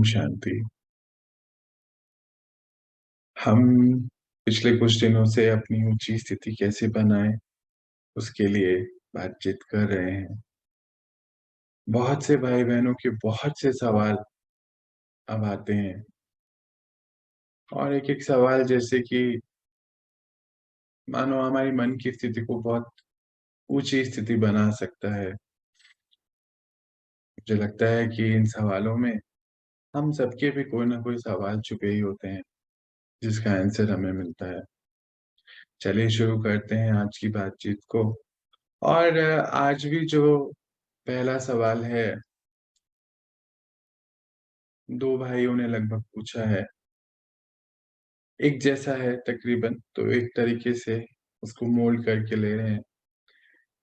शांति। हम पिछले कुछ दिनों से अपनी ऊंची स्थिति कैसे बनाएं, उसके लिए बातचीत कर रहे हैं। बहुत से भाई बहनों के बहुत से सवाल अब आते हैं और एक एक सवाल जैसे कि मानो हमारी मन की स्थिति को बहुत ऊंची स्थिति बना सकता है। मुझे लगता है कि इन सवालों में हम सबके भी कोई ना कोई सवाल छुपे ही होते हैं जिसका आंसर हमें मिलता है। चलिए शुरू करते हैं आज की बातचीत को। और आज भी जो पहला सवाल है, दो भाइयों ने लगभग पूछा है, एक जैसा है तकरीबन, तो एक तरीके से उसको मोल्ड करके ले रहे हैं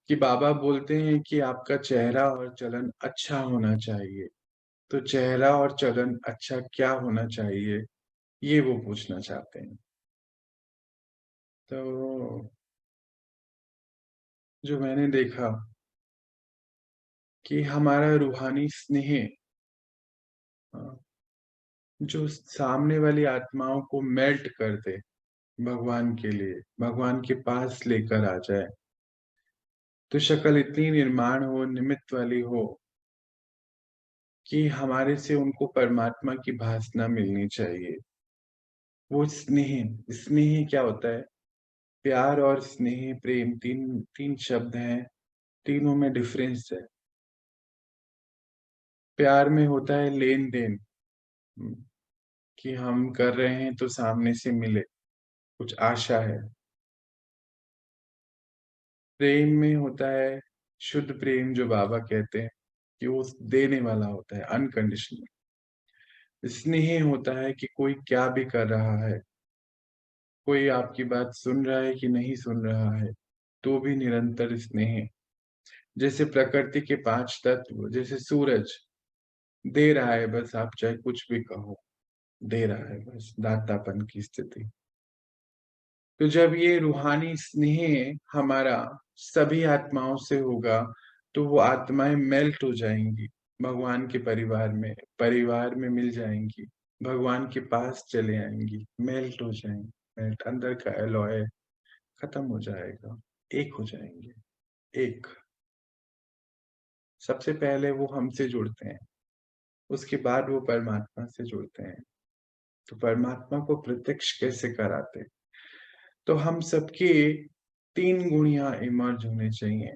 कि बाबा बोलते हैं कि आपका चेहरा और चलन अच्छा होना चाहिए। तो चेहरा और चलन अच्छा क्या होना चाहिए, ये वो पूछना चाहते हैं। तो जो मैंने देखा कि हमारा रूहानी स्नेह, अ, जो सामने वाली आत्माओं को मेल्ट कर दे, भगवान के लिए, भगवान के पास लेकर आ जाए, तो शक्ल इतनी निर्माण हो, निमित्त वाली हो कि हमारे से उनको परमात्मा की भासना मिलनी चाहिए। वो स्नेह, स्नेह क्या होता है? प्यार और स्नेह, प्रेम, तीन तीन शब्द हैं, तीनों में डिफरेंस है। प्यार में होता है लेन देन, कि हम कर रहे हैं तो सामने से मिले, कुछ आशा है। प्रेम में होता है शुद्ध प्रेम, जो बाबा कहते हैं कि वो देने वाला होता है, अनकंडीशनल। स्नेह होता है कि कोई क्या भी कर रहा है, कोई आपकी बात सुन रहा है कि नहीं सुन रहा है, तो भी निरंतर स्नेह। जैसे प्रकृति के पांच तत्व, जैसे सूरज दे रहा है, बस आप चाहे कुछ भी कहो, दे रहा है, बस दातापन की स्थिति। तो जब ये रूहानी स्नेह हमारा सभी आत्माओं से होगा, तो वो आत्माएं मेल्ट हो जाएंगी, भगवान के परिवार में मिल जाएंगी, भगवान के पास चले आएंगी, मेल्ट हो जाएंगी। मेल्ट, अंदर का एलॉय खत्म हो जाएगा, एक हो जाएंगे। एक, सबसे पहले वो हमसे जुड़ते हैं, उसके बाद वो परमात्मा से जुड़ते हैं। तो परमात्मा को प्रत्यक्ष कैसे कराते? तो हम सबके तीन गुण यहाँ इमर्ज होने चाहिए।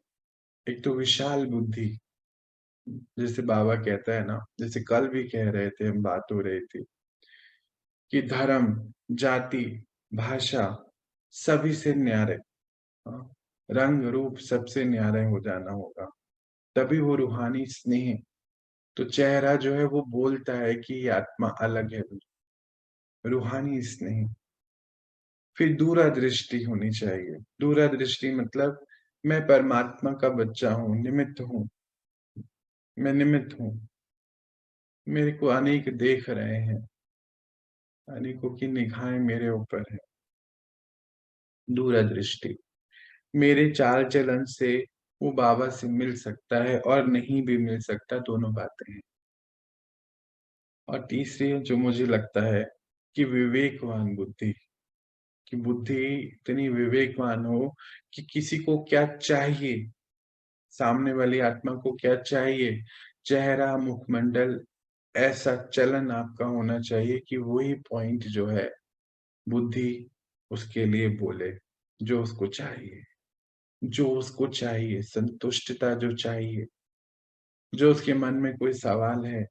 एक तो विशाल बुद्धि, जैसे बाबा कहता है ना, जैसे कल भी कह रहे थे, हम बात हो रही थी कि धर्म, जाति, भाषा सभी से न्यारे, हाँ, रंग रूप सबसे न्यारे हो जाना होगा, तभी वो रूहानी स्नेह। तो चेहरा जो है वो बोलता है कि ये आत्मा अलग है, रूहानी स्नेह। फिर दूरदृष्टि होनी चाहिए। दूरदृष्टि मतलब मैं परमात्मा का बच्चा हूँ, निमित्त हूँ, मैं निमित्त हूँ, मेरे को अनेक देख रहे हैं, अनेकों की निगाहें मेरे ऊपर है। दूरदृष्टि, मेरे चाल चलन से वो बाबा से मिल सकता है और नहीं भी मिल सकता, दोनों बातें हैं। और तीसरी जो मुझे लगता है कि विवेकवान बुद्धि, कि बुद्धि इतनी विवेकवान हो कि किसी को क्या चाहिए, सामने वाली आत्मा को क्या चाहिए, चेहरा, मुखमंडल, ऐसा चलन आपका होना चाहिए कि वही पॉइंट जो है, बुद्धि उसके लिए बोले जो उसको चाहिए, जो उसको चाहिए, संतुष्टता जो चाहिए, जो उसके मन में कोई सवाल है।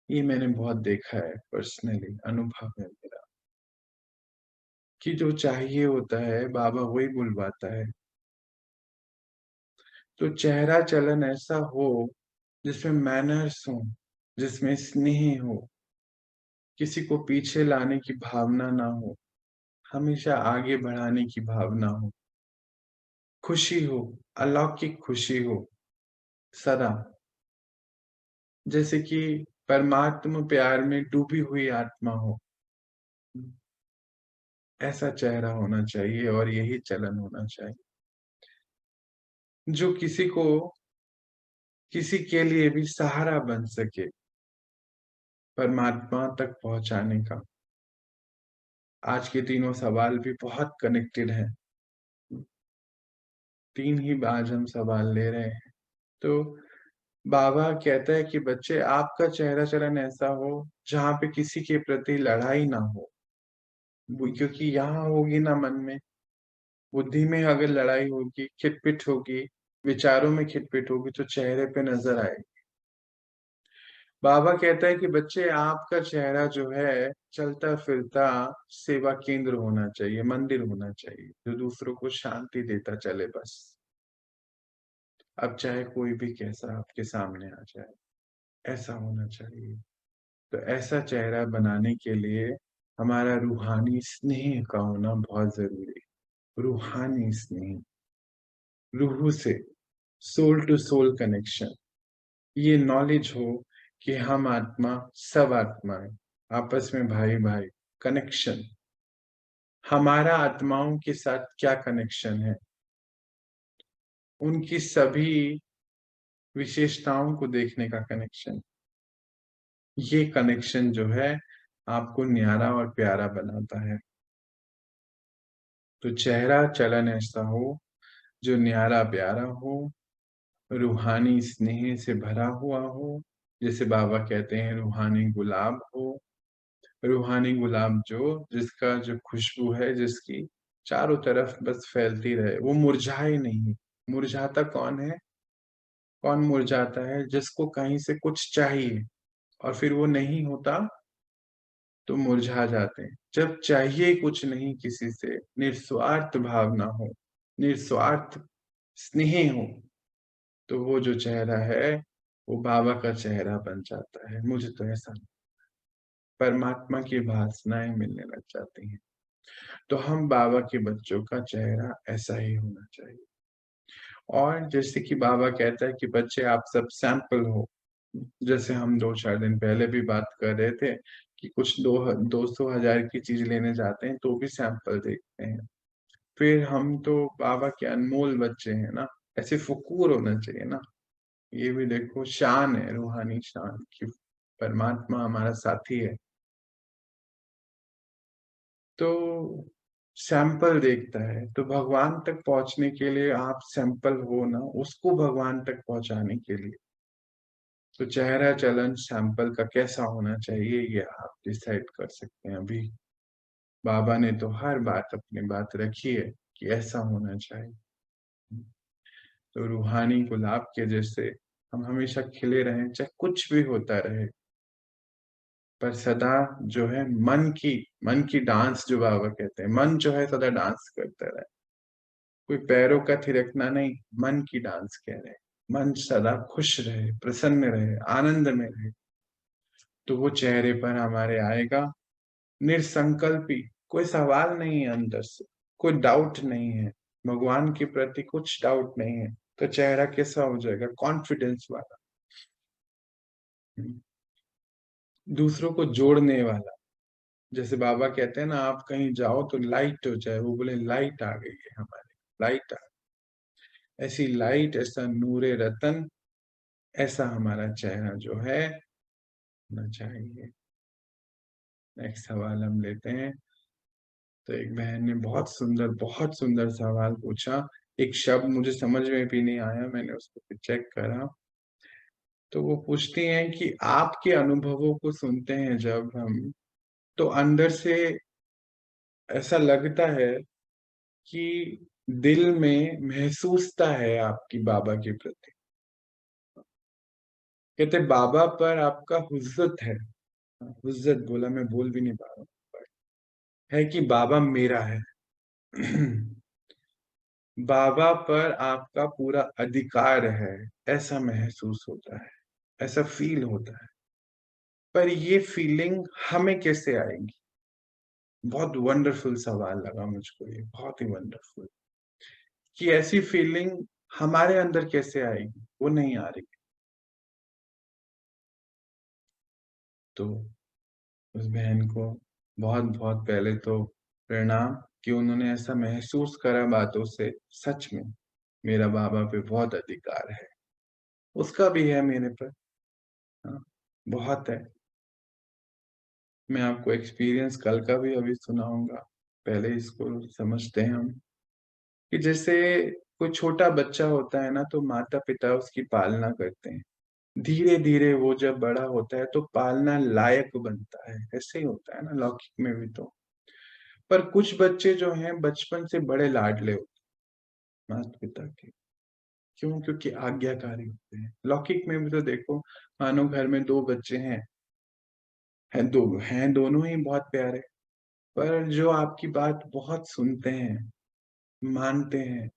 ये मैंने बहुत देखा है, पर्सनली अनुभव है मेरा, कि जो चाहिए होता है बाबा वही बुलवाता है। तो चेहरा चलन ऐसा हो जिसमें मैनर्स हो, जिसमें स्नेह हो, किसी को पीछे लाने की भावना ना हो, हमेशा आगे बढ़ाने की भावना हो, खुशी हो, अलौकिक खुशी हो सदा, जैसे कि परमात्मा प्यार में डूबी हुई आत्मा हो, ऐसा चेहरा होना चाहिए और यही चलन होना चाहिए। जो किसी को, किसी के लिए भी सहारा बन सके, परमात्मा तक पहुंचाने का। आज के तीनों सवाल भी बहुत कनेक्टेड हैं। 3 ही आज हम सवाल ले रहे हैं। तो बाबा कहता है कि बच्चे, आपका चेहरा चलन ऐसा हो जहाँ पे किसी के प्रति लड़ाई ना हो। क्योंकि यहाँ होगी ना मन में, बुद्धि में अगर लड़ाई होगी, खिटपिट होगी, विचारों में खिटपिट होगी, तो चेहरे पे नजर आएगी। बाबा कहता है कि बच्चे, आपका चेहरा जो है चलता फिरता सेवा केंद्र होना चाहिए, मंदिर होना चाहिए, जो दूसरों को शांति देता चले बस। अब चाहे कोई भी कैसा आपके सामने आ जाए, ऐसा होना चाहिए। तो ऐसा चेहरा बनाने के लिए हमारा रूहानी स्नेह का होना बहुत जरूरी है। रूहानी स्नेह, रूह से, सोल टू सोल कनेक्शन। ये नॉलेज हो कि हम आत्मा, सब आत्माएं आपस में भाई भाई, कनेक्शन। हमारा आत्माओं के साथ क्या कनेक्शन है, उनकी सभी विशेषताओं को देखने का कनेक्शन। ये कनेक्शन जो है आपको न्यारा और प्यारा बनाता है। तो चेहरा चलन ऐसा हो जो न्यारा प्यारा हो, रूहानी स्नेह से भरा हुआ हो। जैसे बाबा कहते हैं, रूहानी गुलाब हो। रूहानी गुलाब जिसका जो खुशबू है, जिसकी चारों तरफ बस फैलती रहे, वो मुरझाए नहीं। मुरझाता कौन है? कौन मुरझाता है? जिसको कहीं से कुछ चाहिए और फिर वो नहीं होता तो मुरझा जाते हैं। जब चाहिए कुछ नहीं किसी से, निस्वार्थ भावना हो, निस्वार्थ स्नेह हो, तो वो जो चेहरा है वो बाबा का चेहरा बन जाता है। मुझे तो ऐसा, परमात्मा की भासनाएं मिलने लग जाती हैं। तो हम बाबा के बच्चों का चेहरा ऐसा ही होना चाहिए। और जैसे कि बाबा कहता है कि बच्चे, आप सब सैंपल हो। जैसे हम 2-4 दिन पहले भी बात कर रहे थे कि कुछ 200,000 की चीज लेने जाते हैं तो भी सैंपल देखते हैं। फिर हम तो बाबा के अनमोल बच्चे हैं ना, ऐसे फुकूर होना चाहिए ना। ये भी देखो, शान है, रूहानी शान की परमात्मा हमारा साथी है। तो सैंपल देखता है, तो भगवान तक पहुंचने के लिए आप सैंपल हो ना, उसको भगवान तक पहुंचाने के लिए। तो चेहरा चलन सैंपल का कैसा होना चाहिए, ये आप डिसाइड कर सकते हैं अभी। बाबा ने तो हर बात अपनी बात रखी है कि ऐसा होना चाहिए। तो रूहानी गुलाब के जैसे हम हमेशा खिले रहें, चाहे कुछ भी होता रहे, पर सदा जो है मन की डांस, जो बाबा कहते हैं, मन जो है सदा डांस करता रहे। कोई पैरों का थिरकना नहीं, मन की डांस कह रहे हैं। मन सदा खुश रहे, प्रसन्न रहे, आनंद में रहे, तो वो चेहरे पर हमारे आएगा। निसंकल्पी, कोई सवाल नहीं है अंदर से, कोई डाउट नहीं है, भगवान के प्रति कुछ डाउट नहीं है, तो चेहरा कैसा हो जाएगा? कॉन्फिडेंस वाला, दूसरों को जोड़ने वाला। जैसे बाबा कहते हैं ना, आप कहीं जाओ तो लाइट हो जाए, वो बोले लाइट आ गई है हमारी, लाइट आ, ऐसी लाइट, ऐसा नूरे रतन, ऐसा हमारा चेहरा जो है होना चाहिए। नेक्स्ट सवाल हम लेते हैं। तो एक बहन ने बहुत सुंदर सवाल पूछा। एक शब्द मुझे समझ में भी नहीं आया, मैंने उसको फिर चेक करा। तो वो पूछती हैं कि आपके अनुभवों को सुनते हैं जब हम, तो अंदर से ऐसा लगता है कि दिल में महसूसता है आपकी बाबा के प्रति। कहते बाबा पर आपका हुज्जत है। हुज्जत बोला, मैं बोल भी नहीं पा रहा हूँ, है कि बाबा मेरा है। बाबा पर आपका पूरा अधिकार है, ऐसा महसूस होता है, ऐसा फील होता है। पर ये फीलिंग हमें कैसे आएगी? बहुत वंडरफुल सवाल लगा मुझको ये, बहुत ही वंडरफुल। कि ऐसी फीलिंग हमारे अंदर कैसे आएगी? वो नहीं आ रही। तो उस बहन को बहुत बहुत पहले तो प्रणाम कि उन्होंने ऐसा महसूस करा बातों से। सच में मेरा बाबा पे बहुत अधिकार है, उसका भी है मेरे पर। हाँ, बहुत है। मैं आपको एक्सपीरियंस कल का भी अभी सुनाऊँगा। पहले इसको समझते हैं हम, कि जैसे कोई छोटा बच्चा होता है ना, तो माता-पिता उसकी पालना करते हैं। धीरे-धीरे वो जब बड़ा होता है तो पालना लायक बनता है, ऐसे ही होता है ना लौकिक में भी तो। पर कुछ बच्चे जो हैं बचपन से बड़े लाडले होते हैं माता-पिता के। क्यों? क्योंकि आज्ञाकारी होते हैं। लौकिक में भी तो देखो, मानो घर में 2 बच्चे हैं दोनों ही बहुत प्यारे, पर जो आपकी बात बहुत सुनते हैं, मानते हैं,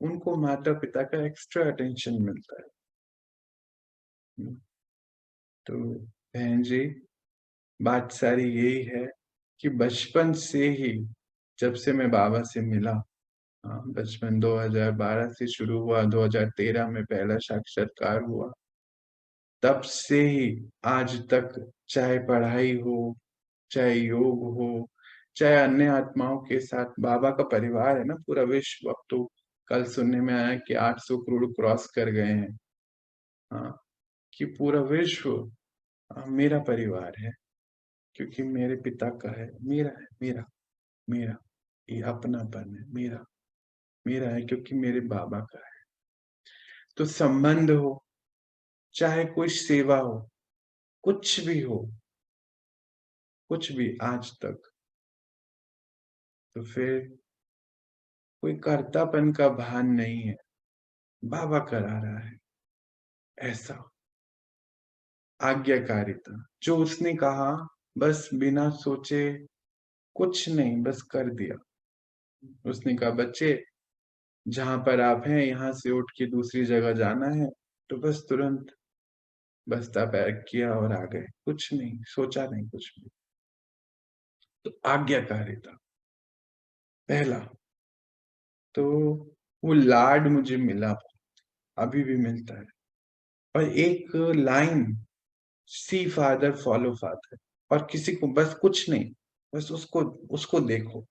उनको माता-पिता का एक्स्ट्रा अटेंशन मिलता है। हुँ, तो बहन जी, बात सारी यही है कि बचपन से ही जब से मैं बाबा से मिला, हाँ, बचपन 2012 से शुरू हुआ, 2013 में पहला साक्षात्कार हुआ। तब से ही आज तक, चाहे पढ़ाई हो, चाहे योग हो, चाहे अन्य आत्माओं के साथ, बाबा का परिवार है ना पूरा विश्व। अब तो कल सुनने में आया कि 800 करोड़ क्रॉस कर गए हैं। हाँ, कि पूरा विश्व मेरा परिवार है, क्योंकि मेरे पिता का है, मेरा है, मेरा, मेरा। ये अपनापन है, मेरा, मेरा है क्योंकि मेरे बाबा का है। तो संबंध हो, चाहे कोई सेवा हो, कुछ भी हो, कुछ भी आज तक, तो फिर कोई कर्तापन का भान नहीं है, बाबा करा रहा है, ऐसा। आज्ञाकारिता, जो उसने कहा बस बिना सोचे, कुछ नहीं, बस कर दिया। उसने कहा बच्चे, जहाँ पर आप हैं यहाँ से उठ के दूसरी जगह जाना है, तो बस तुरंत बस्ता पैक किया और आ गए। कुछ नहीं, सोचा नहीं कुछ भी। तो आज्ञाकारिता, पहला। तो वो लाड मुझे मिला, अभी भी मिलता है। और एक लाइन, सी फादर फॉलो फादर, और किसी को बस कुछ नहीं, बस उसको उसको देखो।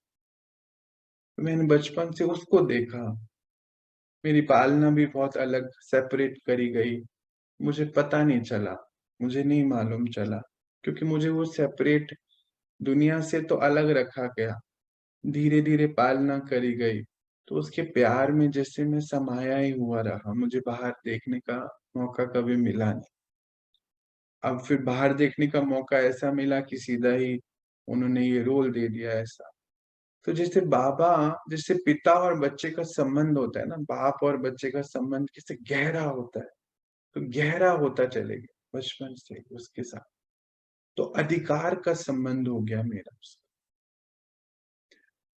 मैंने बचपन से उसको देखा। मेरी पालना भी बहुत अलग सेपरेट करी गई। मुझे पता नहीं चला, मुझे नहीं मालूम चला, क्योंकि मुझे वो सेपरेट दुनिया से तो अलग रखा गया। धीरे-धीरे पालना करी गई, तो उसके प्यार में जैसे मैं समाया ही हुआ रहा। मुझे बाहर देखने का मौका कभी मिला नहीं। अब फिर बाहर देखने का मौका ऐसा मिला कि सीधा ही उन्होंने ये रोल दे दिया ऐसा। तो जैसे बाबा, जैसे पिता और बच्चे का संबंध होता है ना, बाप और बच्चे का संबंध कैसे गहरा होता है, तो गहरा होता चले गया बचपन से उसके साथ। तो अधिकार का संबंध हो गया मेरा उससे।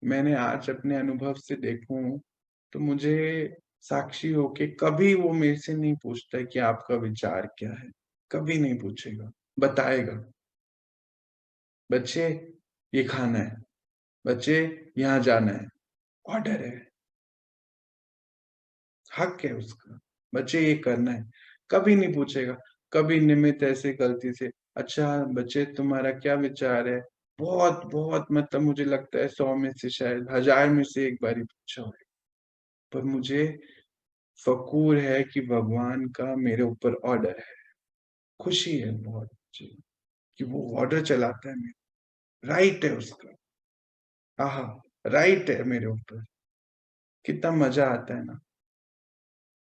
मैंने आज अपने अनुभव से देखूं, तो मुझे साक्षी होके कभी वो मेरे से नहीं पूछता है कि आपका विचार क्या है। कभी नहीं पूछेगा, बताएगा, बच्चे ये खाना है, बच्चे यहाँ जाना है, ऑर्डर है, हक है उसका, बच्चे ये करना है। कभी नहीं पूछेगा। कभी निमित्त ऐसे गलती से, अच्छा बच्चे तुम्हारा क्या विचार है? बहुत बहुत, मतलब मुझे लगता है 100 में से शायद 1000 में से एक बार ही पूछा होगा। पर मुझे फ़ख़्र है कि भगवान का मेरे ऊपर ऑर्डर है। खुशी है बहुत मुझे कि वो ऑर्डर चलाता है मेरा, राइट है उसका। आहा! राइट है मेरे ऊपर। कितना मज़ा आता है ना।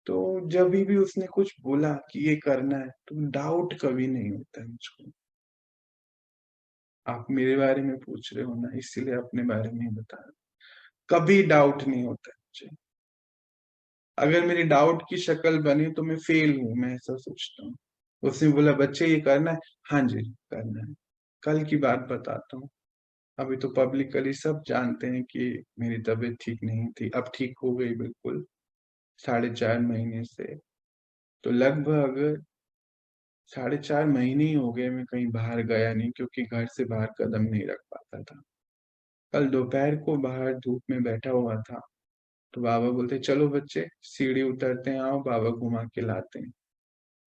तो जभी भी उसने कुछ बोला कि ये करना है, तो डाउट कभी नहीं होता है मुझको। आप मेरे बारे में पूछ रहे हो ना, इसीलिए अपने बारे में ही बता रहा हूँ। कभी डाउट नहीं होता है मुझे। अगर मेरी डाउट की शक्ल बनी तो मैं फेल हूँ, मैं ऐसा सोचता हूँ। उसने बोला बच्चे ये करना है? हाँ जी, करना है। कल की बात बताता हूँ। अभी तो पब्लिकली सब जानते हैं कि मेरी तबीयत ठीक नहीं थी, अब ठीक हो गई बिल्कुल, 4.5 महीने से। तो लगभग 4.5 महीने ही हो गए मैं कहीं बाहर गया नहीं, क्योंकि घर से बाहर कदम नहीं रख पाता था। कल दोपहर को बाहर धूप में बैठा हुआ था, तो बाबा बोलते चलो बच्चे सीढ़ी उतरते हैं, आओ बाबा घुमा के लाते हैं।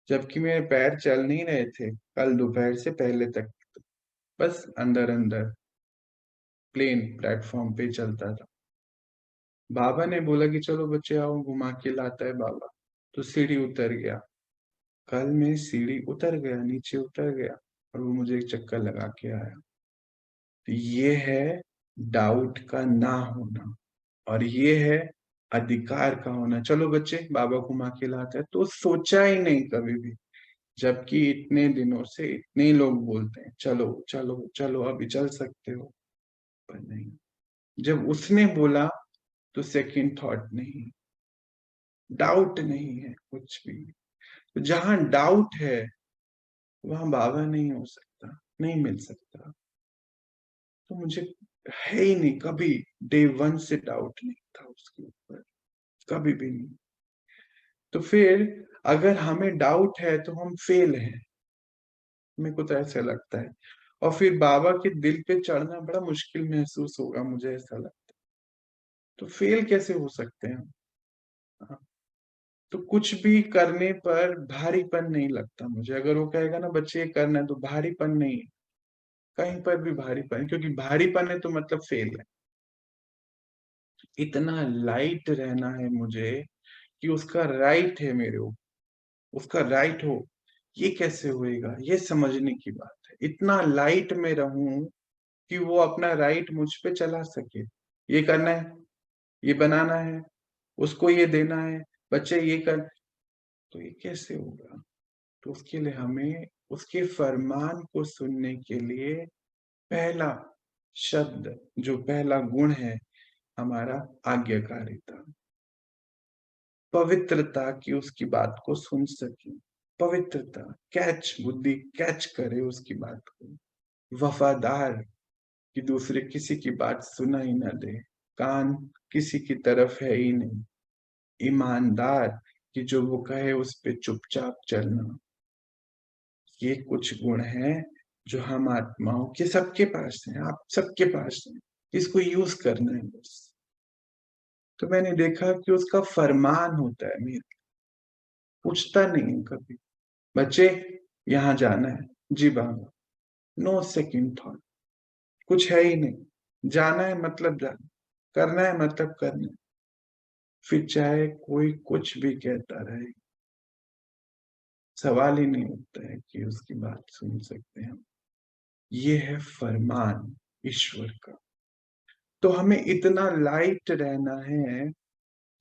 जबकि मेरे पैर चल नहीं रहे थे, कल दोपहर से पहले तक, बस अंदर-अंदर प्लेन प्लेटफ़ॉर्म पे चलता था। बाबा ने बोला कि चलो बच्चे आओ घुमा के लाता है बाबा, तो सीढ़ी उतर गया। कल मैं सीढ़ी उतर गया, नीचे उतर गया। और वो मुझे एक चक्कर लगा के आया। तो ये है डाउट का ना होना, और ये है अधिकार का होना। चलो बच्चे, बाबा घुमा के लाते हैं, तो सोचा ही नहीं कभी भी, जबकि इतने दिनों से इतने लोग बोलते हैं चलो चलो चलो अभी चल सकते हो, पर नहीं। जब उसने बोला तो सेकंड थॉट नहीं, डाउट नहीं है कुछ भी। तो जहां डाउट है वहां बाबा नहीं हो सकता, नहीं मिल सकता। तो मुझे है ही नहीं, कभी डे वन से डाउट नहीं था उसके ऊपर, कभी भी नहीं। तो फिर अगर हमें डाउट है तो हम फेल हैं, मेरे को तो ऐसा लगता है। और फिर बाबा के दिल पे चढ़ना बड़ा मुश्किल महसूस होगा, मुझे ऐसा लगता है। तो फेल कैसे हो सकते हैं हम? हाँ, तो कुछ भी करने पर भारीपन नहीं लगता मुझे। अगर वो कहेगा ना बच्चे ये करना है, तो भारीपन नहीं है, कहीं पर भी भारीपन, क्योंकि भारीपन है तो मतलब फेल है। इतना लाइट रहना है मुझे कि उसका राइट है मेरे ऊपर, उसका राइट हो, ये कैसे होएगा, ये समझने की बात है। इतना लाइट में रहूं कि वो अपना राइट मुझ पे चला सके। ये करना है, ये बनाना है, उसको ये देना है, बच्चे ये कर, तो ये कैसे होगा? तो उसके लिए हमें उसके फरमान को सुनने के लिए पहला शब्द, जो पहला गुण है हमारा, आज्ञाकारिता, पवित्रता की उसकी बात को सुन सके। पवित्रता, कैच, बुद्धि कैच करे उसकी बात को। वफादार, कि दूसरे किसी की बात सुना ही ना दे, कान किसी की तरफ है ही नहीं। ईमानदार, कि जो वो कहे उस पे चुपचाप चलना। ये कुछ गुण हैं जो हम आत्माओं के सबके पास हैं, आप सबके पास हैं, इसको यूज करना है बस। तो मैंने देखा कि उसका फरमान होता है, मेरा पूछता नहीं है कभी, बच्चे यहाँ जाना है, जी बाबा, नो सेकंड थॉट, कुछ है ही नहीं। जाना है मतलब जाना, करना है मतलब करना है। फिर चाहे कोई कुछ भी कहता रहे, सवाल ही नहीं उठता है कि उसकी बात सुन सकते हैं हम। ये है फरमान ईश्वर का। तो हमें इतना लाइट रहना है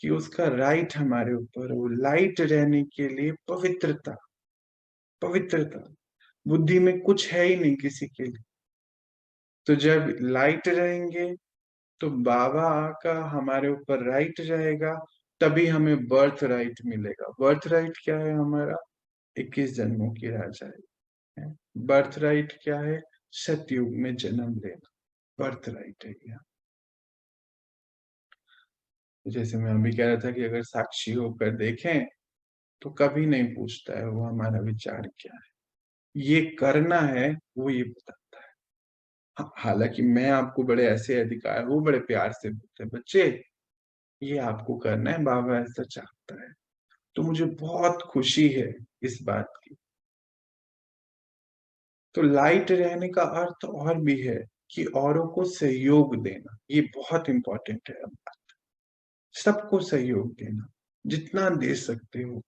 कि उसका राइट हमारे ऊपर हो। लाइट रहने के लिए पवित्रता, पवित्रता, बुद्धि में कुछ है ही नहीं किसी के लिए। तो जब लाइट रहेंगे तो बाबा का हमारे ऊपर राइट रहेगा, तभी हमें बर्थ राइट मिलेगा। बर्थ राइट क्या है हमारा? 21 जन्मों की राजाई है। बर्थ राइट क्या है? सतयुग में जन्म लेना, बर्थ राइट है यह। जैसे मैं अभी कह रहा था कि अगर साक्षी होकर देखें तो कभी नहीं पूछता है वो हमारा विचार क्या है, ये करना है वो ये बताता है। हालांकि मैं आपको बड़े ऐसे अधिकार, वो बड़े प्यार से बोलते हैं, बच्चे ये आपको करना है, बाबा ऐसा चाहता है। तो मुझे बहुत खुशी है इस बात की। तो लाइट रहने का अर्थ और भी है कि औरों को सहयोग देना, ये बहुत इंपॉर्टेंट है। सबको सहयोग देना, जितना दे सकते हो।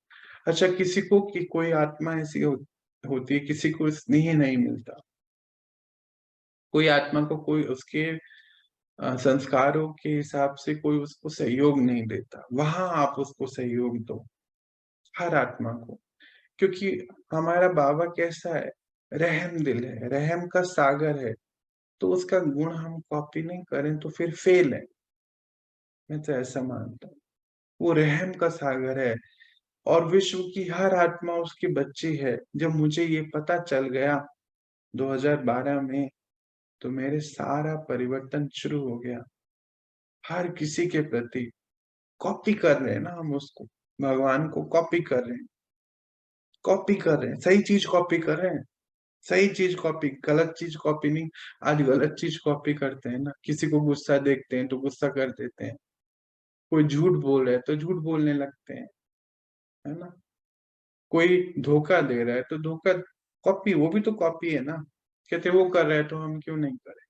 अच्छा, किसी को कि कोई आत्मा ऐसी होती है, किसी को स्नेह नहीं मिलता, कोई आत्मा को कोई उसके संस्कारों के हिसाब से कोई उसको सहयोग नहीं देता, वहां आप उसको सहयोग दो, हर आत्मा को। क्योंकि हमारा बाबा कैसा है? रहम दिल है, रहम का सागर है। तो उसका गुण हम कॉपी नहीं करें तो फिर फेल है। मैं तो ऐसा मानता हूँ। वो रहम का सागर है, और विश्व की हर आत्मा उसकी बच्ची है। जब मुझे ये पता चल गया 2012 में, तो मेरे सारा परिवर्तन शुरू हो गया। हर किसी के प्रति कॉपी कर रहे हैं ना हम उसको, भगवान को कॉपी कर रहे हैं, कॉपी कर रहे हैं, सही चीज कॉपी कर रहे हैं, सही चीज कॉपी, गलत चीज कॉपी नहीं। आज गलत चीज कॉपी करते हैं ना, किसी को गुस्सा देखते हैं तो गुस्सा कर देते हैं, कोई झूठ बोल रहा है तो झूठ बोलने लगते हैं, है ना? कोई धोखा दे रहा है तो धोखा, कॉपी, वो भी तो कॉपी है ना। कहते वो कर रहे हैं तो हम क्यों नहीं करें?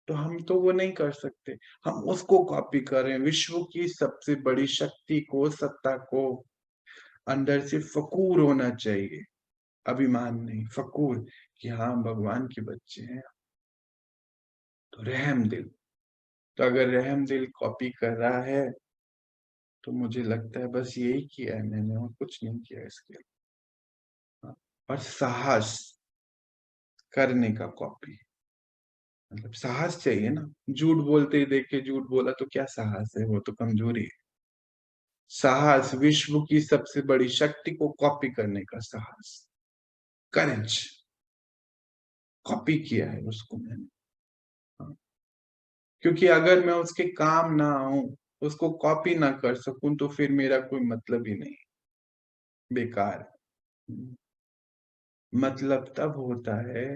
तो हम तो वो नहीं कर सकते, हम उसको कॉपी कर रहे हैं, विश्व की सबसे बड़ी शक्ति को, सत्ता को। अंदर से फकूर होना चाहिए, अभिमान नहीं, फकूर, कि हाँ, भगवान के बच्चे हैं, तो रहम दिल। तो अगर रहम दिल कॉपी कर रहा है, तो मुझे लगता है बस यही किया है मैंने, और कुछ नहीं किया इसके अलावा। और साहस करने का कॉपी, मतलब साहस चाहिए ना। झूठ बोलते ही देख के झूठ बोला तो क्या साहस है, वो तो कमजोरी है। साहस, विश्व की सबसे बड़ी शक्ति को कॉपी करने का साहस, करेज, कॉपी किया है उसको मैंने। हाँ। क्योंकि अगर मैं उसके काम ना आऊं, उसको कॉपी ना कर सकूं, तो फिर मेरा कोई मतलब ही नहीं, बेकार। मतलब तब होता है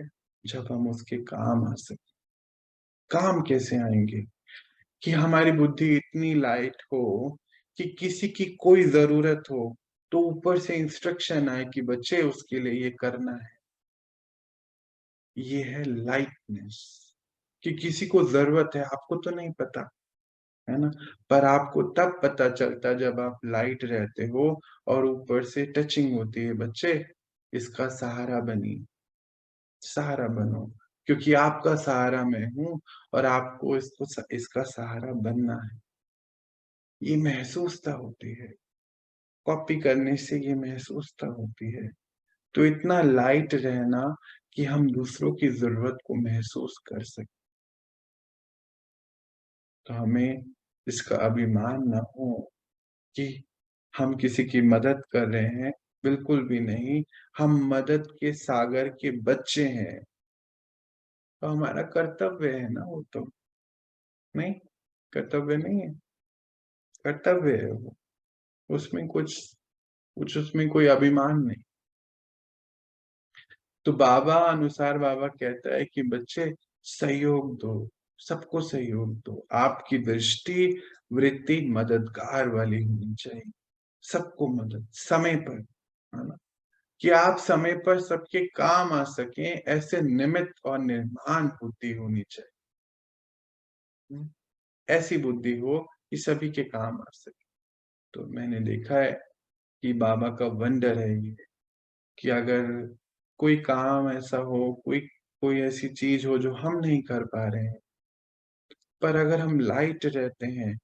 जब हम उसके काम आ सके। काम कैसे आएंगे? कि हमारी बुद्धि इतनी लाइट हो कि किसी की कोई जरूरत हो तो ऊपर से इंस्ट्रक्शन आए कि बच्चे उसके लिए ये करना है। ये है लाइटनेस। कि किसी को जरूरत है, आपको तो नहीं पता, है ना, पर आपको तब पता चलता जब आप लाइट रहते हो और ऊपर से टचिंग होती है, बच्चे इसका सहारा बनिए, सहारा बनो, क्योंकि आपका सहारा मैं हूं और आपको इसका सहारा बनना है। ये महसूसता होती है, कॉपी करने से ये महसूसता होती है। तो इतना लाइट रहना कि हम दूसरों की जरूरत को महसूस कर सकें। तो हमें इसका अभिमान ना हो कि हम किसी की मदद कर रहे हैं, बिल्कुल भी नहीं। हम मदद के सागर के बच्चे हैं, तो हमारा कर्तव्य है ना वो तो। नहीं, कर्तव्य नहीं है, कर्तव्य है वो। उसमें कुछ कुछ उसमें कोई अभिमान नहीं। तो बाबा अनुसार बाबा कहता है कि बच्चे सहयोग दो, सबको सहयोग दो। आपकी दृष्टि वृत्ति मददगार वाली होनी चाहिए, सबको मदद समय पर, है ना, कि आप समय पर सबके काम आ सकें, ऐसे निमित्त और निर्माण बुद्धि होनी चाहिए। ऐसी बुद्धि हो कि सभी के काम आ सके। तो मैंने देखा है कि बाबा का वंडर है ये, कि अगर कोई काम ऐसा हो, कोई कोई ऐसी चीज हो जो हम नहीं कर पा रहे हैं, पर अगर हम लाइट रहते हैं,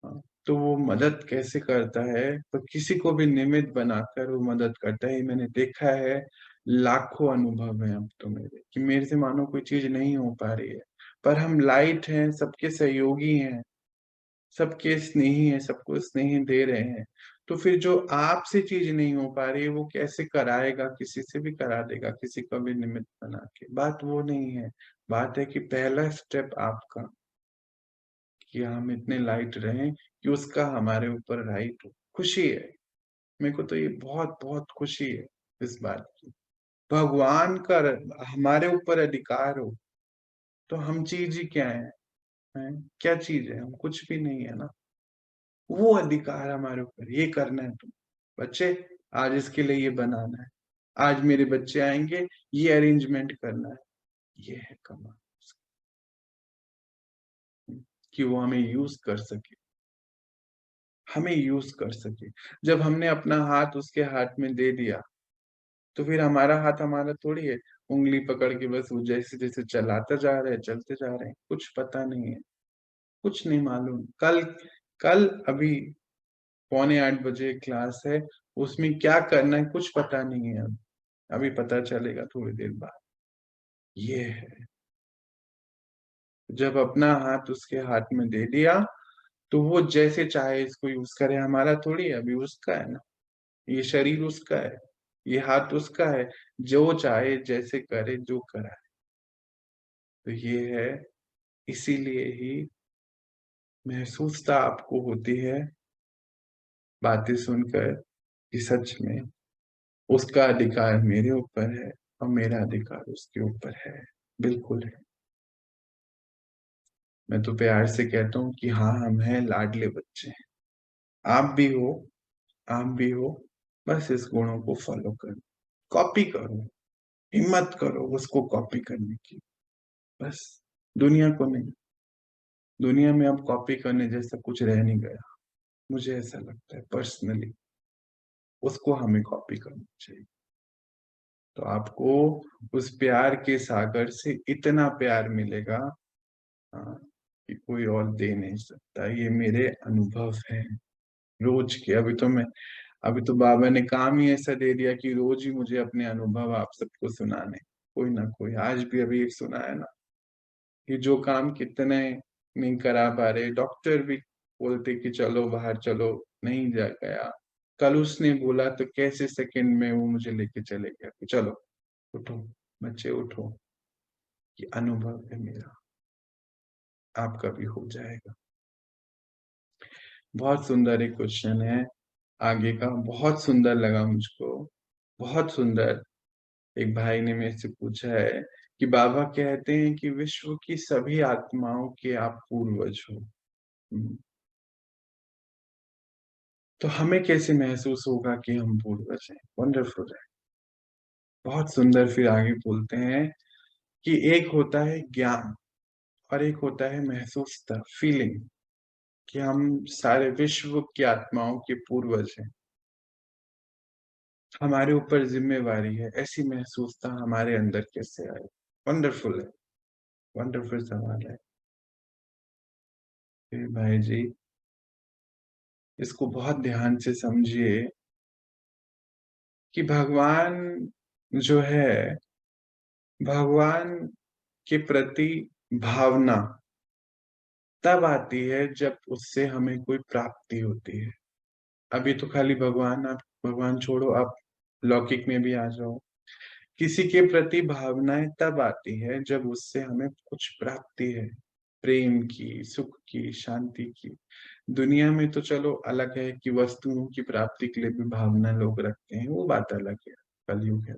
हाँ, तो वो मदद कैसे करता है, तो किसी को भी निमित्त बनाकर वो मदद करता है। ये मैंने देखा है, लाखों अनुभव है अब तो मेरे, कि मेरे से मानो कोई चीज नहीं हो पा रही है, पर हम लाइट हैं, सबके सहयोगी हैं, सबके स्नेही है, सबको स्नेह दे रहे हैं। तो फिर जो आपसे चीज नहीं हो पा रही है, वो कैसे कराएगा? किसी से भी करा देगा, किसी का भी निमित्त बना के। बात वो नहीं है, बात है कि पहला स्टेप आपका, कि हम इतने लाइट रहें कि उसका हमारे ऊपर राइट हो। खुशी है, मेरे को तो ये बहुत बहुत खुशी है इस बात की। भगवान का हमारे ऊपर अधिकार हो, तो हम चीज ही क्या है? क्या चीज है? हम कुछ भी नहीं है ना। वो अधिकार हमारे ऊपर, ये करना है तुम बच्चे, आज इसके लिए ये बनाना है, आज मेरे बच्चे आएंगे, ये अरेंजमेंट करना है। ये है कमाल, कि वो हमें यूज कर सके, हमें यूज कर सके। जब हमने अपना हाथ उसके हाथ में दे दिया, तो फिर हमारा हाथ हमारा थोड़ी है, उंगली पकड़ के बस वो जैसे जैसे चलाते जा रहे हैं, चलते जा रहे हैं, कुछ पता नहीं है, कुछ नहीं मालूम। कल कल अभी 7:45 क्लास है, उसमें क्या करना है कुछ पता नहीं है। अभी पता चलेगा थोड़ी देर बाद। ये है, जब अपना हाथ उसके हाथ में दे दिया, तो वो जैसे चाहे इसको यूज करे, हमारा थोड़ी है, अभी उसका है ना। ये शरीर उसका है, ये हाथ उसका है, जो चाहे जैसे करे, जो कराए। तो ये है, इसीलिए ही महसूसता आपको होती है बातें सुनकर कि सच में उसका अधिकार मेरे ऊपर है और मेरा अधिकार उसके ऊपर है। बिल्कुल है। मैं तो प्यार से कहता हूँ कि हाँ, हम हैं लाडले बच्चे हैं। आप भी हो, आप भी हो। बस इस गुणों को फॉलो करो, कॉपी करो, हिम्मत करो उसको कॉपी करने की। बस, दुनिया को नहीं। दुनिया में अब कॉपी करने जैसा कुछ रह नहीं गया, मुझे ऐसा लगता है पर्सनली। उसको हमें कॉपी करना चाहिए। तो आपको उस प्यार के सागर से इतना प्यार मिलेगा, हाँ, कि कोई और दे नहीं सकता। ये मेरे अनुभव है रोज के। अभी तो बाबा ने काम ही ऐसा दे दिया कि रोज ही मुझे अपने अनुभव आप सबको सुनाने, कोई ना कोई। आज भी अभी एक सुनाया ना, कि जो काम कितने नहीं करा पा रहे, डॉक्टर भी बोलते कि चलो बाहर चलो, नहीं जा गया। कल उसने बोला तो कैसे सेकंड में वो मुझे लेके चले गया कि चलो उठो बच्चे उठो। ये अनुभव है मेरा, आपका भी हो जाएगा। बहुत सुंदर एक क्वेश्चन है आगे का, बहुत सुंदर लगा मुझको, बहुत सुंदर। एक भाई ने मेरे से पूछा है कि बाबा कहते हैं कि विश्व की सभी आत्माओं के आप पूर्वज हो। तो हमें कैसे महसूस होगा कि हम पूर्वज हैं? वंडरफुल है, बहुत सुंदर। फिर आगे बोलते हैं कि एक होता है ज्ञान और एक होता है महसूस, फीलिंग, कि हम सारे विश्व की आत्माओं के पूर्वज हैं, हमारे ऊपर जिम्मेवारी है। ऐसी महसूसता हमारे अंदर कैसे आए? वंडरफुल है, वंडरफुल सवाल है। फिर भाई जी इसको बहुत ध्यान से समझिए कि भगवान जो है, भगवान के प्रति भावना तब आती है जब उससे हमें कोई प्राप्ति होती है। अभी तो खाली भगवान, आप भगवान छोड़ो, आप लौकिक में भी आ जाओ। किसी के प्रति भावनाएं तब आती है जब उससे हमें कुछ प्राप्ति है, प्रेम की, सुख की, शांति की। दुनिया में तो चलो अलग है कि वस्तुओं की प्राप्ति के लिए भी भावना लोग रखते हैं, वो बात अलग है, कलयुग है।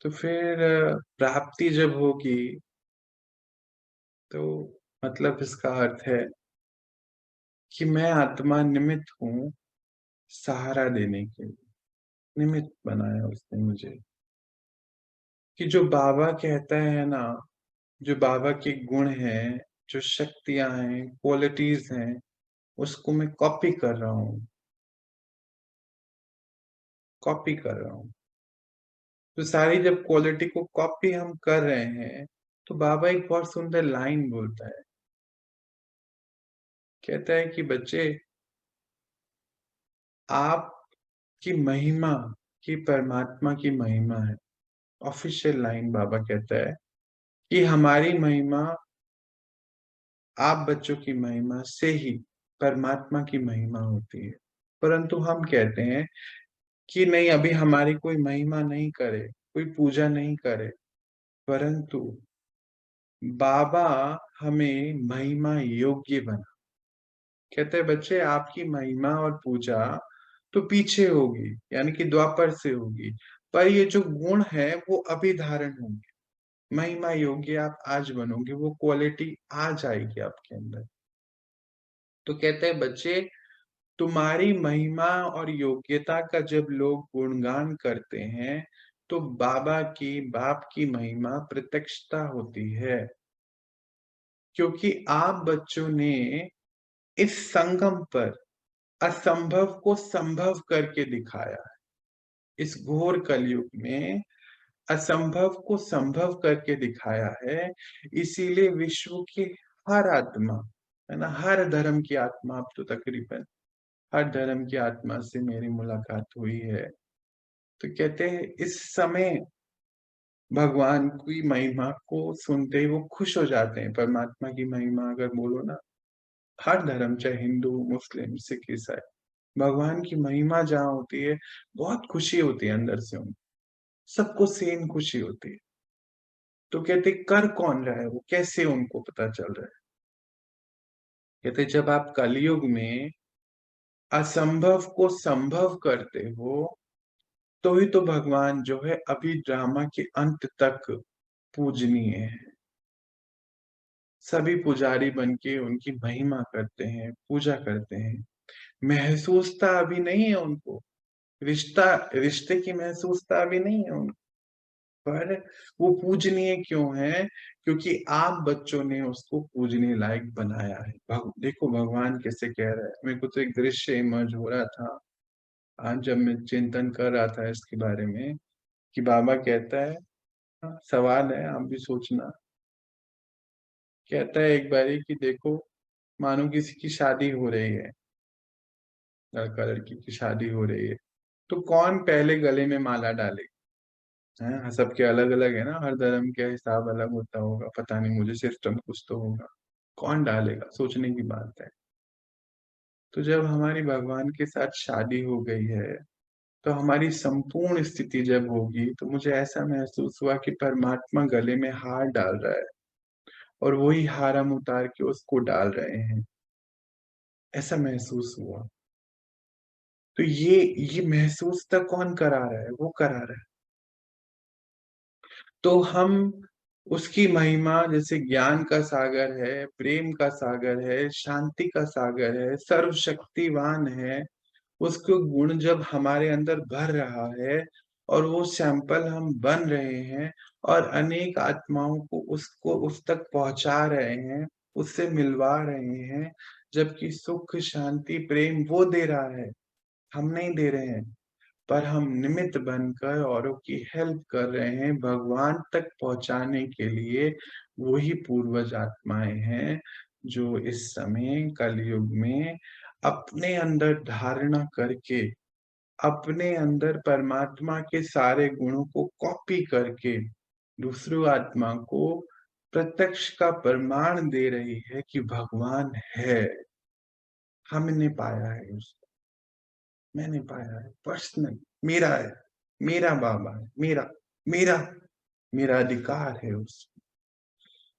तो फिर प्राप्ति जब होगी तो मतलब इसका अर्थ है कि मैं आत्मा निमित्त हूँ सहारा देने के लिए। निमित्त बनाया उसने मुझे, कि जो बाबा कहता है ना, जो बाबा के गुण हैं, जो शक्तियां हैं, क्वालिटीज हैं, उसको मैं कॉपी कर रहा हूँ, कॉपी कर रहा हूँ। तो सारी जब क्वालिटी को कॉपी हम कर रहे हैं, तो बाबा एक बहुत सुंदर लाइन बोलता है, कहता है कि बच्चे, आपकी महिमा की परमात्मा की महिमा है। ऑफिशियल लाइन बाबा कहता है कि हमारी महिमा, आप बच्चों की महिमा से ही परमात्मा की महिमा होती है। परंतु हम कहते हैं कि नहीं, अभी हमारी कोई महिमा नहीं करे, कोई पूजा नहीं करे। परंतु बाबा हमें महिमा योग्य बना। कहते हैं बच्चे, आपकी महिमा और पूजा तो पीछे होगी, यानी कि द्वापर से होगी, पर ये जो गुण है वो अभी धारण होंगे। महिमा योग्य आप आज बनोगे, वो क्वालिटी आ जाएगी आपके अंदर। तो कहते हैं बच्चे, तुम्हारी महिमा और योग्यता का जब लोग गुणगान करते हैं तो बाबा की, बाप की महिमा प्रत्यक्षता होती है। क्योंकि आप बच्चों ने इस संगम पर असंभव को संभव करके दिखाया है। इस घोर कलयुग में असंभव को संभव करके दिखाया है। इसीलिए विश्व की हर आत्मा, है ना, हर धर्म की आत्मा, अब तो तकरीबन हर धर्म की आत्मा से मेरी मुलाकात हुई है, तो कहते हैं इस समय भगवान की महिमा को सुनते ही वो खुश हो जाते हैं। परमात्मा की महिमा अगर बोलो ना, हर धर्म, चाहे हिंदू, मुस्लिम, सिख, ईसाई, भगवान की महिमा जहाँ होती है बहुत खुशी होती है अंदर से, उनको सबको सेम खुशी होती है। तो कहते कर कौन रहा है वो, कैसे उनको पता चल रहा है? कहते जब आप कलयुग में असंभव को संभव करते हो, तो ही तो भगवान जो है अभी ड्रामा के अंत तक पूजनीय है। सभी पुजारी बन के उनकी महिमा करते हैं, पूजा करते हैं। महसूसता अभी नहीं है उनको, रिश्ता, रिश्ते की महसूसता अभी नहीं है उनको, पर वो पूजनीय क्यों है? क्योंकि आप बच्चों ने उसको पूजने लायक बनाया है। देखो भगवान कैसे कह रहा है, मेरे को तो एक दृश्य इमर्ज हो रहा था। आज जब मैं चिंतन कर रहा था इसके बारे में कि बाबा कहता है, सवाल है आप भी सोचना। कहता है एक बारी कि देखो, मानो किसी की शादी हो रही है, लड़का लड़की की शादी हो रही है, तो कौन पहले गले में माला डालेगा? है, सबके अलग अलग है ना, हर धर्म के हिसाब अलग होता होगा, पता नहीं, मुझे सिस्टम कुछ तो होगा। कौन डालेगा, सोचने की बात है। तो जब हमारी भगवान के साथ शादी हो गई है, तो हमारी संपूर्ण स्थिति जब होगी, तो मुझे ऐसा महसूस हुआ कि परमात्मा गले में हार डाल रहा है और वही हार हम उतार के उसको डाल रहे हैं, ऐसा महसूस हुआ। तो ये महसूस तक कौन करा रहा है? वो करा रहा है। तो हम उसकी महिमा, जैसे ज्ञान का सागर है, प्रेम का सागर है, शांति का सागर है, सर्वशक्तिवान है, उसको गुण जब हमारे अंदर भर रहा है और वो सैंपल हम बन रहे हैं और अनेक आत्माओं को उसको उस तक पहुंचा रहे हैं, उससे मिलवा रहे हैं, जबकि सुख शांति प्रेम वो दे रहा है, हम नहीं दे रहे हैं, पर हम निमित्त बनकर औरों की हेल्प कर रहे हैं भगवान तक पहुंचाने के लिए। वही पूर्वज आत्माएं हैं जो इस समय कलयुग में अपने अंदर धारणा करके, अपने अंदर परमात्मा के सारे गुणों को कॉपी करके दूसरी आत्मा को प्रत्यक्ष का प्रमाण दे रही है कि भगवान है। हमने पाया है उसको, मैंने पाया है पर्सनल, मेरा है, मेरा बाबा है, मेरा मेरा मेरा अधिकार है उस,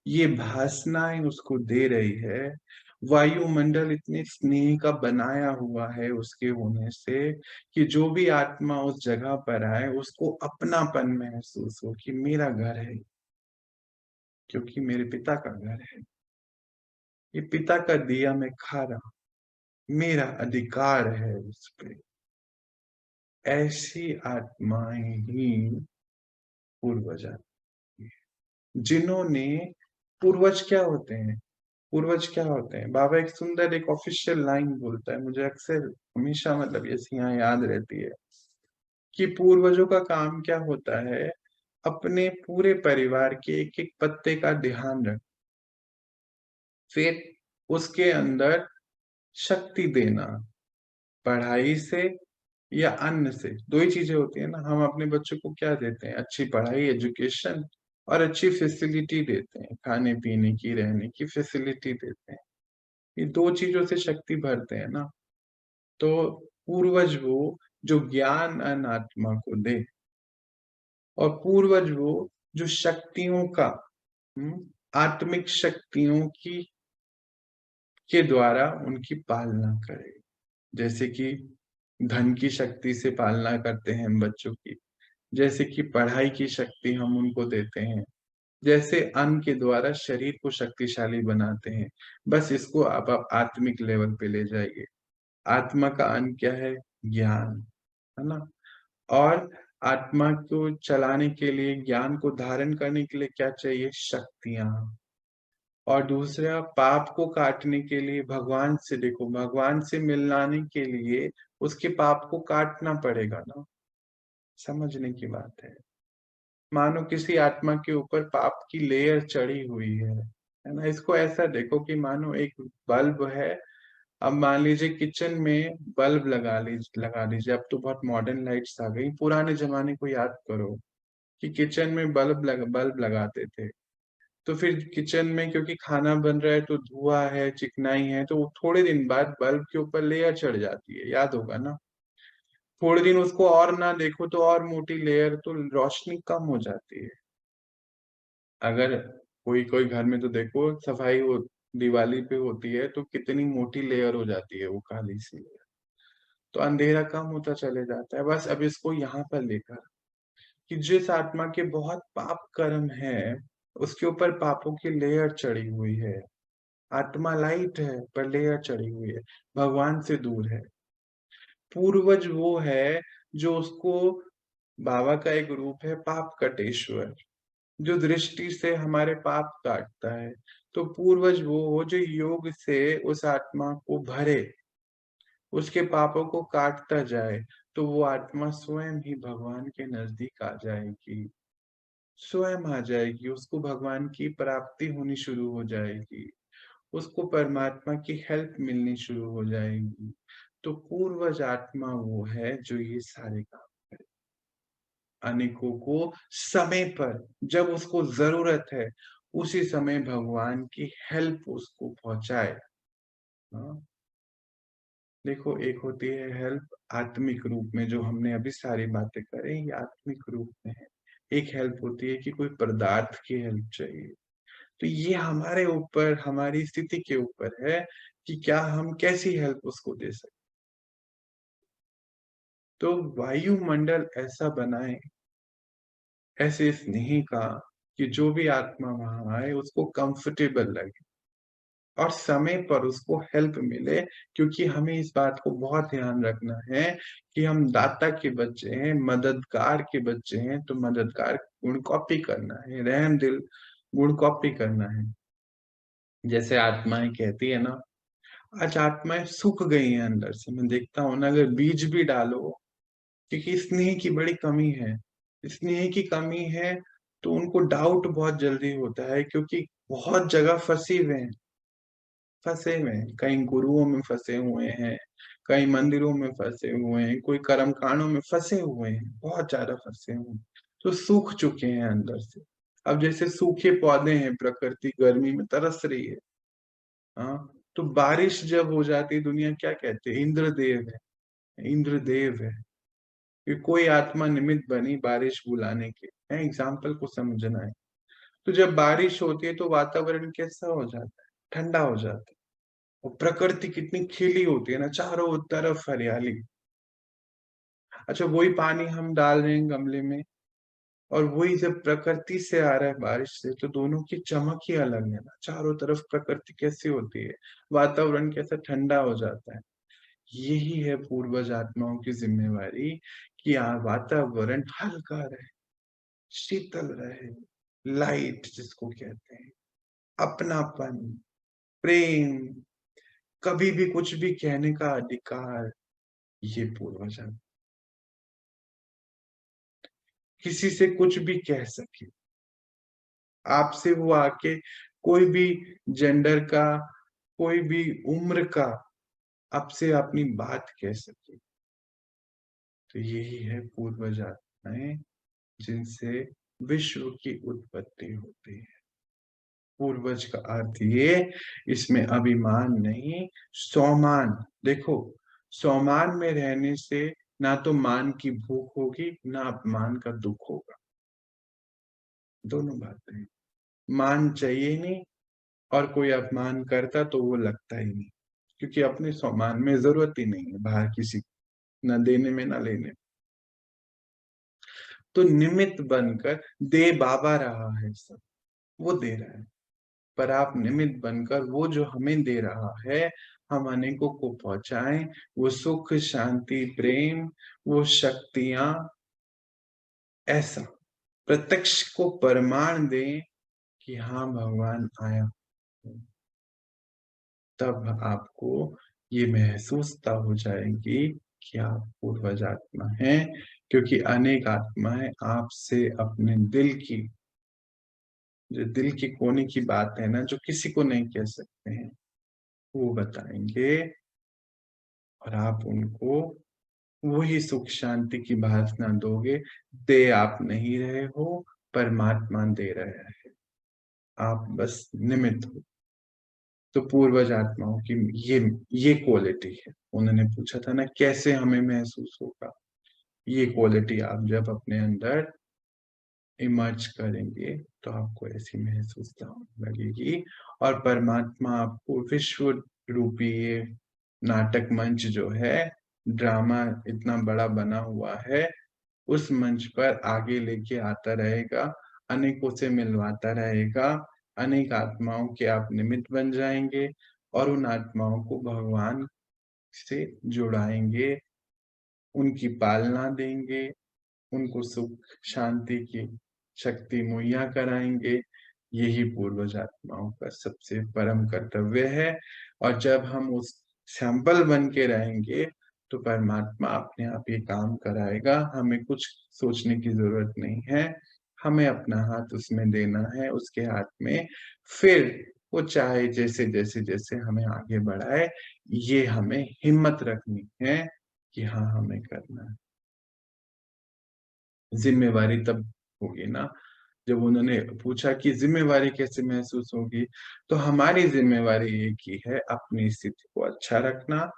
ये भासनाएं उसको दे रही है। वायुमंडल इतने स्नेह का बनाया हुआ है उसके होने से कि जो भी आत्मा उस जगह पर आए उसको अपनापन महसूस हो कि मेरा घर है, क्योंकि मेरे पिता का घर है, ये पिता का दिया मैं खा रहा हूं, मेरा अधिकार है उस पे। ऐसी आत्माएं ही पूर्वज आत्मा, जिन्होंने, पूर्वज क्या होते हैं? पूर्वज क्या होते हैं? बाबा एक सुंदर एक ऑफिशियल लाइन बोलता है, मुझे अक्सर हमेशा मतलब ये यहाँ याद रहती है कि पूर्वजों का काम क्या होता है, अपने पूरे परिवार के एक एक पत्ते का ध्यान रख, फिर उसके अंदर शक्ति देना, पढ़ाई से या अन्न से। दो ही चीजें होती है ना, हम अपने बच्चों को क्या देते हैं? अच्छी पढ़ाई, एजुकेशन, और अच्छी फैसिलिटी देते हैं, खाने पीने की, रहने की फैसिलिटी देते हैं। ये दो चीजों से शक्ति भरते हैं ना। तो पूर्वज वो जो ज्ञान अनात्मा को दे, और पूर्वज वो जो शक्तियों का, आत्मिक शक्तियों की के द्वारा उनकी पालना करे। जैसे कि धन की शक्ति से पालना करते हैं हम बच्चों की, जैसे कि पढ़ाई की शक्ति हम उनको देते हैं, जैसे अन्न के द्वारा शरीर को शक्तिशाली बनाते हैं। बस इसको आप आत्मिक लेवल पे ले जाइए। आत्मा का अन्न क्या है? ज्ञान, है ना। और आत्मा को चलाने के लिए, ज्ञान को धारण करने के लिए क्या चाहिए? शक्तियां। और दूसरा, पाप को काटने के लिए भगवान से, देखो भगवान से मिलाने के लिए उसके पाप को काटना पड़ेगा ना। समझने की बात है। मानो किसी आत्मा के ऊपर पाप की लेयर चढ़ी हुई है ना। इसको ऐसा देखो कि मानो एक बल्ब है। अब मान लीजिए किचन में बल्ब लगा लीजिए, अब तो बहुत मॉडर्न लाइट्स आ गई, पुराने जमाने को याद करो कि किचन में बल्ब लगाते थे। तो फिर किचन में क्योंकि खाना बन रहा है तो धुआं है, चिकनाई है, तो थोड़े दिन बाद बल्ब के ऊपर लेयर चढ़ जाती है, याद होगा ना। थोड़े दिन उसको और ना देखो तो और मोटी लेयर, तो रोशनी कम हो जाती है। अगर कोई कोई घर में तो देखो सफाई हो, दिवाली पे होती है तो कितनी मोटी लेयर हो जाती है, वो काली सी लेयर। तो अंधेरा कम होता चले जाता है। बस अब इसको यहाँ पर लेकर कि जिस आत्मा के बहुत पाप कर्म है, उसके ऊपर पापों की लेयर चढ़ी हुई है। आत्मा लाइट है पर लेयर चढ़ी हुई है, भगवान से दूर है। पूर्वज वो है जो उसको, बाबा का एक रूप है पाप कटेश्वर, जो दृष्टि से हमारे पाप काटता है। तो पूर्वज वो हो जो योग से उस आत्मा को भरे, उसके पापों को काटता जाए, तो वो आत्मा स्वयं ही भगवान के नजदीक आ जाएगी, स्वयं आ जाएगी, उसको भगवान की प्राप्ति होनी शुरू हो जाएगी, उसको परमात्मा की हेल्प मिलनी शुरू हो जाएगी। तो पूर्वज आत्मा वो है जो ये सारे काम करे, अनेकों को समय पर जब उसको जरूरत है उसी समय भगवान की हेल्प उसको पहुंचाए। हाँ, देखो, एक होती है हेल्प आत्मिक रूप में, जो हमने अभी सारी बातें करें ये आत्मिक रूप में है। एक हेल्प होती है कि कोई पदार्थ की हेल्प चाहिए, तो ये हमारे ऊपर, हमारी स्थिति के ऊपर है कि क्या हम कैसी हेल्प उसको दे सकते। तो वायुमंडल ऐसा बनाए, ऐसे स्नेही का, कि जो भी आत्मा वहां आए उसको कंफर्टेबल लगे और समय पर उसको हेल्प मिले। क्योंकि हमें इस बात को बहुत ध्यान रखना है कि हम दाता के बच्चे हैं, मददगार के बच्चे हैं, तो मददगार गुण कॉपी करना है, रहम दिल गुण कॉपी करना है। जैसे आत्माएं कहती है ना, आज आत्माएं सूख गई हैं अंदर से, मैं देखता हूं ना, अगर बीज भी डालो, क्योंकि स्नेह की बड़ी कमी है, स्नेह की कमी है, तो उनको डाउट बहुत जल्दी होता है, क्योंकि बहुत जगह फंसे हुए हैं, कहीं गुरुओं में फंसे हुए हैं, कहीं मंदिरों में फंसे हुए हैं, कोई कर्म कांडों में फंसे हुए हैं, बहुत ज्यादा फंसे हुए हैं, तो सूख चुके हैं अंदर से। अब जैसे सूखे पौधे हैं, प्रकृति गर्मी में तरस रही है, हाँ, तो बारिश जब हो जाती है, दुनिया क्या कहते हैं, इंद्रदेव है, इंद्रदेव है, कि कोई आत्मा निमित्त बनी बारिश बुलाने के, है, एग्जाम्पल को समझना है। तो जब बारिश होती है तो वातावरण कैसा हो जाता है, ठंडा हो जाता है, और प्रकृति कितनी खिली होती है ना, चारों तरफ हरियाली। अच्छा, वही पानी हम डाल रहे हैं गमले में, और वही जब प्रकृति से आ रहा है बारिश से, तो दोनों की चमक ही अलग है ना, चारों तरफ प्रकृति कैसी होती है, वातावरण कैसा ठंडा हो जाता है। यही है पूर्वज आत्माओं की जिम्मेवारी, कि वातावरण हल्का रहे, शीतल रहे, लाइट जिसको कहते हैं, अपनापन, प्रेम, कभी भी कुछ भी कहने का अधिकार, ये पूर्वज आत्मा किसी से कुछ भी कह सके, आपसे वो आके कोई भी जेंडर का, कोई भी उम्र का आपसे अपनी बात कह सके। तो यही है पूर्वज आत्माएं, जिनसे विश्व की उत्पत्ति होती है। पूर्वज का अर्थ ये, इसमें अभिमान नहीं, स्वमान। देखो, स्वमान में रहने से ना तो मान की भूख होगी, ना अपमान का दुख होगा, दोनों बातें हैं। मान चाहिए नहीं, और कोई अपमान करता तो वो लगता ही नहीं, क्योंकि अपने सम्मान में जरूरत ही नहीं है बाहर किसी को, न देने में ना लेने में। तो निमित्त बनकर दे बाबा रहा है सब, वो दे रहा है, पर आप निमित्त बनकर वो जो हमें दे रहा है, हम अनेकों को पहुंचाएं, वो सुख, शांति, प्रेम, वो शक्तियां, ऐसा प्रत्यक्ष को प्रमाण दें कि हाँ भगवान आया। तब आपको ये महसूसता हो जाएगी कि आप पूर्वज आत्मा हैं, क्योंकि अनेक आत्माएं आपसे अपने दिल की, जो दिल की कोने की बात है ना, जो किसी को नहीं कह सकते हैं, वो बताएंगे, और आप उनको वही सुख शांति की भावना दोगे। दे आप नहीं रहे हो, परमात्मा दे रहा है, आप बस निमित्त हो। तो पूर्वज आत्माओं की ये क्वालिटी है। उन्होंने पूछा था ना, कैसे हमें महसूस होगा, ये क्वालिटी आप जब अपने अंदर इमर्ज करेंगे, तो आपको ऐसी महसूसता होने लगेगी। और परमात्मा आपको विश्व रूपी ये नाटक मंच जो है, ड्रामा इतना बड़ा बना हुआ है, उस मंच पर आगे लेके आता रहेगा, अनेकों से मिलवाता रहेगा, अनेक आत्माओं के आप निमित्त बन जाएंगे, और उन आत्माओं को भगवान से जुड़ाएंगे, उनकी पालना देंगे, उनको सुख शांति की शक्ति मुहैया कराएंगे। यही पूर्वज आत्माओं का सबसे परम कर्तव्य है। और जब हम उस सैंपल बन के रहेंगे, तो परमात्मा अपने आप ये काम कराएगा, हमें कुछ सोचने की ज़रूरत नहीं है, हमें अपना हाथ उसमें देना है, उसके हाथ में, फिर वो चाहे जैसे-जैसे हमें आगे बढ़ाए, ये हमें हिम्मत रखनी है कि हाँ, हमें करना है। ज़िम्मेवारी तब होगी ना, जब उन्होंने पूछा कि ज़िम्मेवारी कैसे महसूस होगी? तो हमारी ज़िम्मेवारी एक ही है, अपनी स्थिति को अच्छा रखना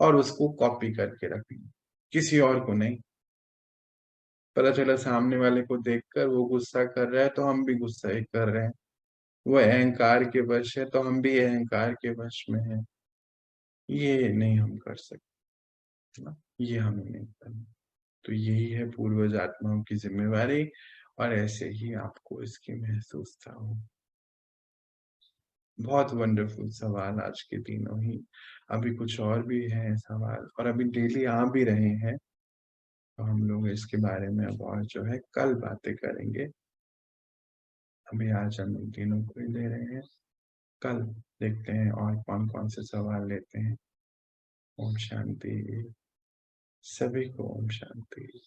और उसको कॉपी करके रखना, किसी और को नहीं। पता चला सामने वाले को देखकर वो गुस्सा कर रहा है, तो हम भी गुस्सा ही कर रहे हैं। वो अहंकार के वश है, तो हम भी अहंकार के वश में हैं। ये नहीं हम कर सकते ना, ये हमें नहीं करना। तो यही है पूर्वज आत्माओं की ज़िम्मेवारी और ऐसे ही आपको इसकी महसूसता हो। बहुत वंडरफुल सवाल आज के तीनों ही। अभी कुछ और भी हैं सवाल और अभी डेली आ भी रहे हैं, तो हम लोग इसके बारे में अब और जो है कल बातें करेंगे। अभी आज हम इन तीनों को ही ले रहे हैं। कल देखते हैं और कौन-कौन से सवाल लेते हैं। ओम शांति। सभी को ओम शांति।